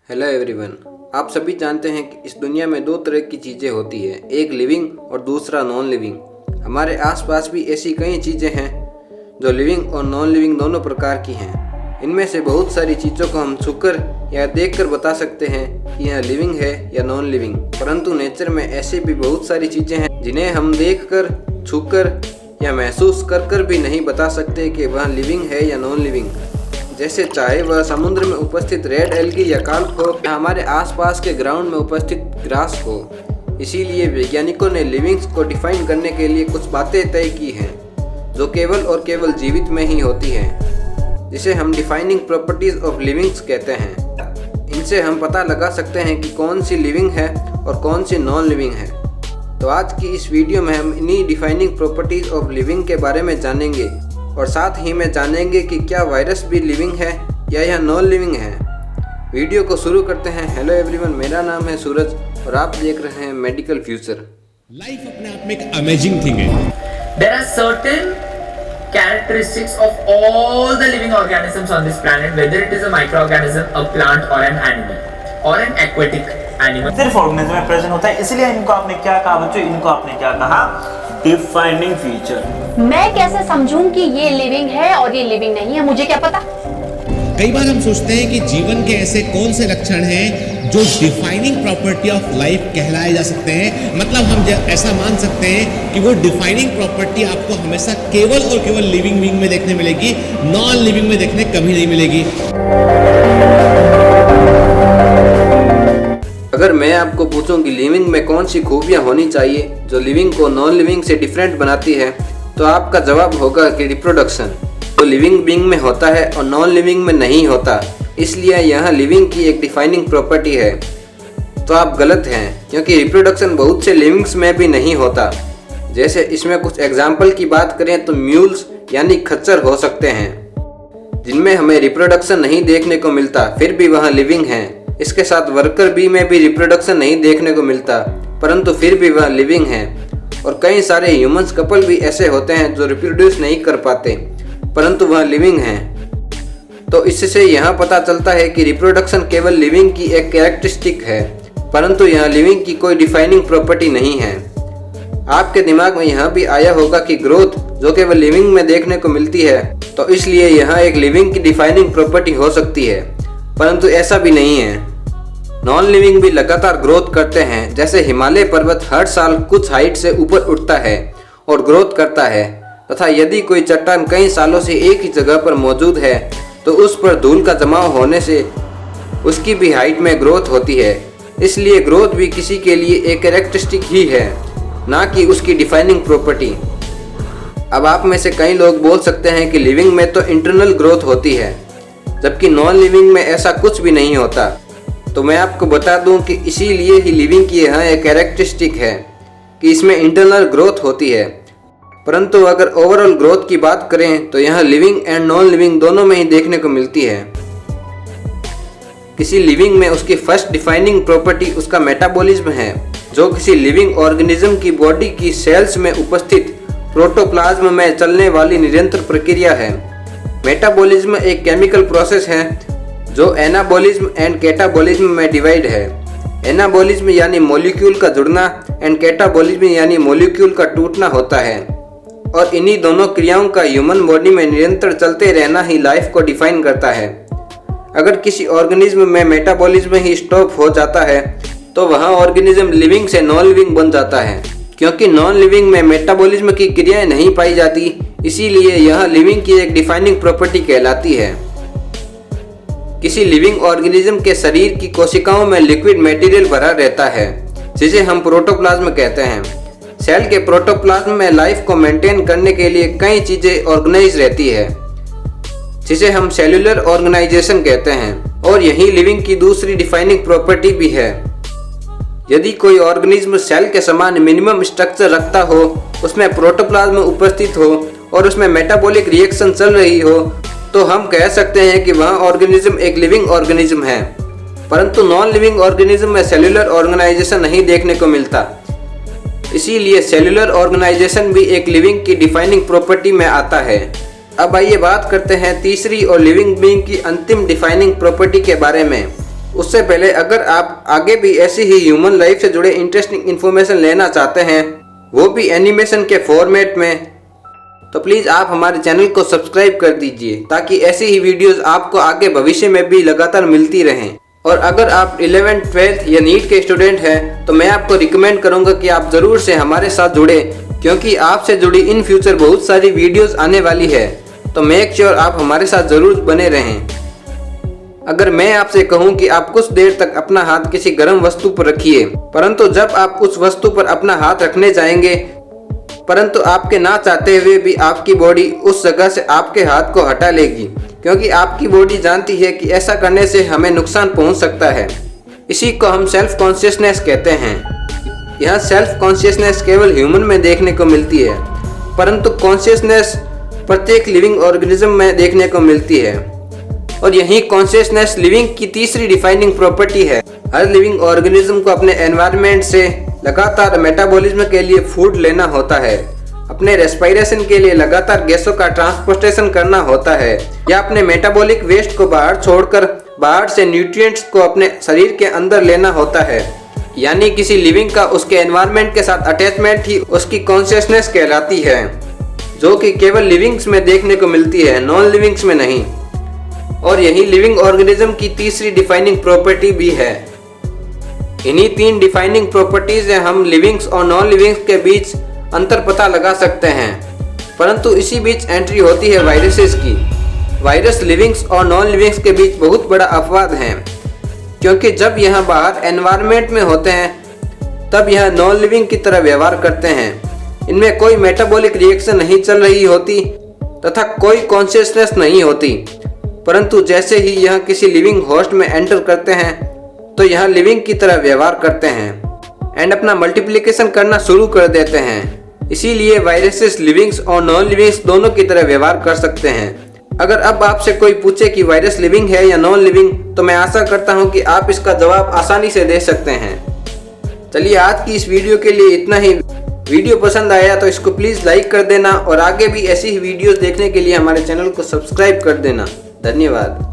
Hello everyone. आप सभी जानते हैं कि इस दुनिया में दो तरह की चीज़ें होती है, एक लिविंग और दूसरा नॉन लिविंग। हमारे आसपास भी ऐसी कई चीज़ें हैं जो लिविंग और नॉन लिविंग दोनों प्रकार की हैं। इनमें से बहुत सारी चीज़ों को हम छूकर या देखकर बता सकते हैं कि यह लिविंग है या नॉन लिविंग, परंतु नेचर में ऐसी भी बहुत सारी चीज़ें हैं जिन्हें हम देखकर, छूकर या महसूस कर भी नहीं बता सकते कि वह लिविंग है या नॉन लिविंग। जैसे चाहे वह समुद्र में उपस्थित रेड एल्गी या कार्प हो या हमारे आसपास के ग्राउंड में उपस्थित ग्रास हो। इसीलिए वैज्ञानिकों ने लिविंग्स को डिफाइन करने के लिए कुछ बातें तय की हैं जो केवल और केवल जीवित में ही होती हैं, जिसे हम डिफाइनिंग प्रॉपर्टीज ऑफ लिविंग्स कहते हैं। इनसे हम पता लगा सकते हैं कि कौन सी लिविंग है और कौन सी नॉन लिविंग है। तो आज की इस वीडियो में हम इन्हीं डिफाइनिंग प्रॉपर्टीज ऑफ लिविंग के बारे में जानेंगे और साथ ही में जानेंगे कि क्या वायरस भी लिविंग है या यह नॉन लिविंग है। वीडियो को शुरू करते हैं। हेलो एवरीवन, मेरा नाम है सूरज और आप देख रहे हैं मेडिकल फ्यूचर। लाइफ अपने आप में एक अमेजिंग थिंग है। There are certain characteristics of all the living organisms on this planet, whether it is a microorganism, a plant or an animal or an aquatic animal. सिर्फ organism में present होता है, इसलिए इनको आपने क्या कहा बच्चों? इनको आपने क्या कहा? Defining feature. मैं कैसे समझूं कि ये लिविंग है और ये लिविंग नहीं है? मुझे क्या पता। कई बार हम सोचते हैं कि जीवन के ऐसे कौन से लक्षण हैं जो डिफाइनिंग प्रॉपर्टी ऑफ लाइफ कहलाए जा सकते हैं। मतलब हम ऐसा मान सकते हैं कि वो डिफाइनिंग प्रॉपर्टी आपको हमेशा केवल और केवल लिविंग बीइंग में देखने मिलेगी, नॉन लिविंग में देखने कभी नहीं मिलेगी। अगर मैं आपको पूछूं कि लिविंग में कौन सी खूबियां होनी चाहिए जो लिविंग को नॉन लिविंग से डिफरेंट बनाती है, तो आपका जवाब होगा कि रिप्रोडक्शन, जो लिविंग बीइंग में होता है और नॉन लिविंग में नहीं होता। इसलिए यह लिविंग की एक डिफाइनिंग प्रॉपर्टी है। तो आप गलत हैं, क्योंकि रिप्रोडक्शन बहुत से लिविंग्स में भी नहीं होता। जैसे इसमें कुछ एग्जाम्पल की बात करें तो म्यूल्स यानी खच्चर हो सकते हैं जिनमें हमें रिप्रोडक्शन नहीं देखने को मिलता, फिर भी वह लिविंग हैं। इसके साथ वर्कर बी में भी रिप्रोडक्शन नहीं देखने को मिलता, परंतु फिर भी वह लिविंग हैं। और कई सारे ह्यूमंस कपल भी ऐसे होते हैं जो रिप्रोड्यूस नहीं कर पाते, परंतु वह लिविंग हैं। तो इससे यह पता चलता है कि रिप्रोडक्शन केवल लिविंग की एक कैरेक्टरिस्टिक है, परंतु यह लिविंग की कोई डिफाइनिंग प्रॉपर्टी नहीं है। आपके दिमाग में यह भी आया होगा कि ग्रोथ जो केवल लिविंग में देखने को मिलती है, तो इसलिए यह एक लिविंग की डिफाइनिंग प्रॉपर्टी हो सकती है, परंतु ऐसा भी नहीं है। नॉन लिविंग भी लगातार ग्रोथ करते हैं। जैसे हिमालय पर्वत हर साल कुछ हाइट से ऊपर उठता है और ग्रोथ करता है, तथा यदि कोई चट्टान कई सालों से एक ही जगह पर मौजूद है तो उस पर धूल का जमाव होने से उसकी भी हाइट में ग्रोथ होती है। इसलिए ग्रोथ भी किसी के लिए एक कैरेक्टरिस्टिक ही है, ना कि उसकी डिफाइनिंग प्रॉपर्टी। अब आप में से कई लोग बोल सकते हैं कि लिविंग में तो इंटरनल ग्रोथ होती है, जबकि नॉन लिविंग में ऐसा कुछ भी नहीं होता। तो मैं आपको बता दूं कि इसीलिए ही लिविंग की यह एक कैरेक्टरिस्टिक है कि इसमें इंटरनल ग्रोथ होती है। परंतु अगर ओवरऑल ग्रोथ की बात करें तो यह लिविंग एंड नॉन लिविंग दोनों में ही देखने को मिलती है। किसी लिविंग में उसकी फर्स्ट डिफाइनिंग प्रॉपर्टी उसका मेटाबॉलिज्म है, जो किसी लिविंग ऑर्गेनिज्म की बॉडी की सेल्स में उपस्थित प्रोटोप्लाज्म में चलने वाली निरंतर प्रक्रिया है। मेटाबॉलिज्म एक केमिकल प्रोसेस है जो एनाबॉलिज्म एंड कैटाबॉलिज्म में डिवाइड है। एनाबॉलिज्म यानी मॉलिक्यूल का जुड़ना एंड कैटाबॉलिज्म यानी मॉलिक्यूल का टूटना होता है, और इन्हीं दोनों क्रियाओं का ह्यूमन बॉडी में निरंतर चलते रहना ही लाइफ को डिफाइन करता है। अगर किसी ऑर्गेनिज्म में मेटाबॉलिज्म ही स्टॉप हो जाता है तो वह ऑर्गेनिज्म लिविंग से नॉन लिविंग बन जाता है। क्योंकि नॉन लिविंग में मेटाबॉलिज्म की क्रियाएं नहीं पाई जाती, इसीलिए यह लिविंग की एक डिफाइनिंग प्रॉपर्टी कहलाती है। किसी लिविंग ऑर्गेनिज्म के शरीर की कोशिकाओं में लिक्विड मटेरियल भरा रहता है, जिसे हम प्रोटोप्लाज्म कहते हैं। सेल के प्रोटोप्लाज्म में लाइफ को मेंटेन करने के लिए कई चीजें ऑर्गेनाइज रहती है, जिसे हम सेल्यूलर ऑर्गेनाइजेशन कहते हैं, और यही लिविंग की दूसरी डिफाइनिंग प्रॉपर्टी भी है। यदि कोई ऑर्गेनिज्म सेल के समान मिनिमम स्ट्रक्चर रखता हो, उसमें प्रोटोप्लाज्म उपस्थित हो और उसमें मेटाबॉलिक रिएक्शन चल रही हो, तो हम कह सकते हैं कि वह ऑर्गेनिज्म एक लिविंग ऑर्गेनिज्म है। परंतु नॉन लिविंग ऑर्गेनिज्म में सेल्यूलर ऑर्गेनाइजेशन नहीं देखने को मिलता, इसीलिए सेल्यूलर ऑर्गेनाइजेशन भी एक लिविंग की डिफाइनिंग प्रॉपर्टी में आता है। अब आइए बात करते हैं तीसरी और लिविंग बीइंग की अंतिम डिफाइनिंग प्रॉपर्टी के बारे में। उससे पहले अगर आप आगे भी ऐसी ही ह्यूमन लाइफ से जुड़े इंटरेस्टिंग इन्फॉर्मेशन लेना चाहते हैं, वो भी एनिमेशन के फॉर्मेट में, तो प्लीज़ आप हमारे चैनल को सब्सक्राइब कर दीजिए ताकि ऐसी ही वीडियोस आपको आगे भविष्य में भी लगातार मिलती रहें। और अगर आप 11th 12th या नीट के स्टूडेंट हैं तो मैं आपको रिकमेंड करूंगा कि आप ज़रूर से हमारे साथ जुड़े, क्योंकि आपसे जुड़ी इन फ्यूचर बहुत सारी वीडियोस आने वाली है। तो मेक श्योर आप हमारे साथ ज़रूर बने रहें। अगर मैं आपसे कहूं कि आप कुछ देर तक अपना हाथ किसी गर्म वस्तु पर रखिए, परंतु जब आप उस वस्तु पर अपना हाथ रखने जाएंगे, परंतु आपके ना चाहते हुए भी आपकी बॉडी उस जगह से आपके हाथ को हटा लेगी, क्योंकि आपकी बॉडी जानती है कि ऐसा करने से हमें नुकसान पहुंच सकता है। इसी को हम सेल्फ कॉन्शियसनेस कहते हैं। यह सेल्फ कॉन्शियसनेस केवल ह्यूमन में देखने को मिलती है, परंतु कॉन्शियसनेस प्रत्येक लिविंग ऑर्गेनिज्म में देखने को मिलती है। और यही कॉन्शियसनेस लिविंग की तीसरी डिफाइनिंग प्रॉपर्टी है। हर लिविंग ऑर्गेनिज्म को अपने एनवायरनमेंट से लगातार मेटाबॉलिज्म के लिए फूड लेना होता है, अपने रेस्पिरेशन के लिए लगातार गैसों का ट्रांसपोर्टेशन करना होता है, या अपने मेटाबॉलिक वेस्ट को बाहर छोड़कर बाहर से न्यूट्रिएंट्स को अपने शरीर के अंदर लेना होता है। यानी किसी लिविंग का उसके एनवायरनमेंट के साथ अटैचमेंट ही उसकी कॉन्शियसनेस कहलाती है, जो कि केवल लिविंग्स में देखने को मिलती है, नॉन लिविंग्स में नहीं। और यही लिविंग ऑर्गेनिज्म की तीसरी डिफाइनिंग प्रॉपर्टी भी है। इन्हीं 3 डिफाइनिंग प्रॉपर्टीज से हम लिविंग्स और नॉन लिविंग्स के बीच अंतर पता लगा सकते हैं। परंतु इसी बीच एंट्री होती है वायरसेस की। वायरस लिविंग्स और नॉन लिविंग्स के बीच बहुत बड़ा अपवाद है, क्योंकि जब यह बाहर एनवायरनमेंट में होते हैं तब यह नॉन लिविंग की तरह व्यवहार करते हैं। इनमें कोई मेटाबॉलिक रिएक्शन नहीं चल रही होती तथा कोई कॉन्शियसनेस नहीं होती, परंतु जैसे ही यह किसी लिविंग होस्ट में एंटर करते हैं तो यह लिविंग की तरह व्यवहार करते हैं एंड अपना मल्टीप्लिकेशन करना शुरू कर देते हैं। इसीलिए वायरसेस लिविंग्स और नॉन लिविंग्स दोनों की तरह व्यवहार कर सकते हैं। अगर अब आपसे कोई पूछे कि वायरस लिविंग है या नॉन लिविंग, तो मैं आशा करता हूं कि आप इसका जवाब आसानी से दे सकते हैं। चलिए आज की इस वीडियो के लिए इतना ही। वीडियो पसंद आया तो इसको प्लीज़ लाइक कर देना और आगे भी ऐसी ही वीडियोस देखने के लिए हमारे चैनल को सब्सक्राइब कर देना। धन्यवाद।